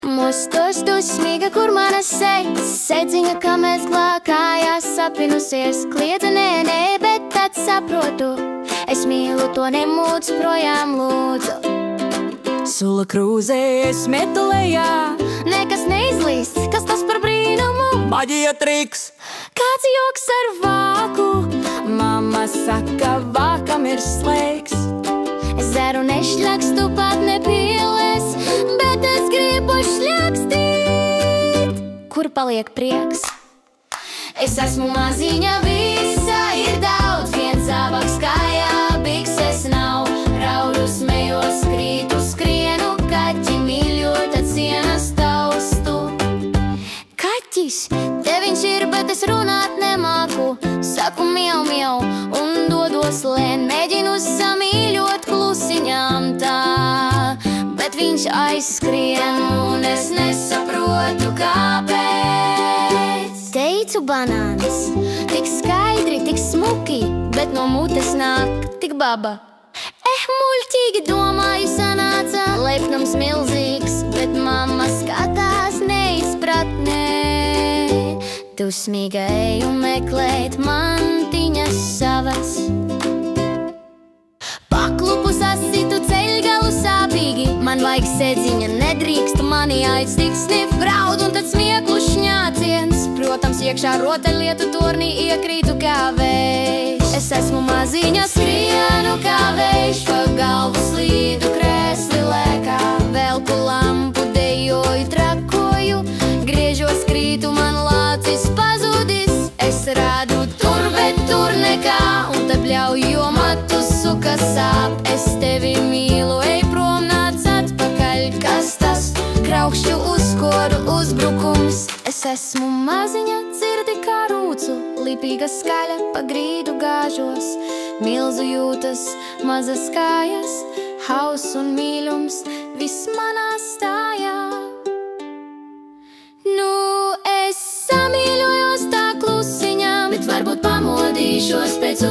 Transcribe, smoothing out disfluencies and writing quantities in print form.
Mostos dusmīga, kur manas sejas, sedziņa, ka mēs glākājās sapinusies. Kliedza nē, nē, bet tad saprotu, es mīlu to, nemūc projām lūdzu. Sula krūzē, es metu lejā, Nekas neizlīst, kas tas par brīnumu? maģija triks. Kāds joks ar vāku? Mamma saka, vākam ir slēgs. Es dzeru nešļakstu, pat nepīles, bet es gribu šļakstīt. Kur paliek prieks? Es esmu maziņa, visa ir daudz, viens zābaks kājā, bikses nav. Raudu, smejos, krītu, skrienu, kaķi mīļo, tad sienas taustu. Kaķis, te viņš ir, bet es runāt nemāku. Saku miau, miau un dodos lēn, mēģinu samīļot klusiņām tā. Bet viņš aizskrien un es nesaprotu, kāpēc. Teicu banāns, tik skaidri, tik smuki, bet no mutes nāk tik baba. Muļķīgi domāju sanāca, lepnums milzīgs, bet mamma skatās neizpratnē. Dusmīga eju meklēt mantiņas savas. Paklupu sasitu ceļgalu sāpīgi, man vajag sedziņa, nedrīkst mani aiztikt snif. Braud un tad smieklu šņāciens, protams, iekšā rotaļlietu tornī iekrītu kā vējš. Es esmu maziņa, skrienu kā vējš, pa galvu slīdu, krēsli lēkā. Velku lampu, dejoju, trakoju, griežos, krītu, man lācis pazudis. Es rādu tur, bet tur nekā, un tad bļauju, jo matu suka sāp. Es tevi mīlu, ej prom, nāc atpakaļ. Kas tas? Kraukšķu uzkoru uzbrukums. Es esmu maziņa, dzirdi kā rūcu, lipīga skaļa, pa grīdu gāžos. Milzu jūtas, mazas kājas, hauss un mīļums, viss manā stājā. Nu, es samīļojos tā klusiņām, bet varbūt pamodīšos pēc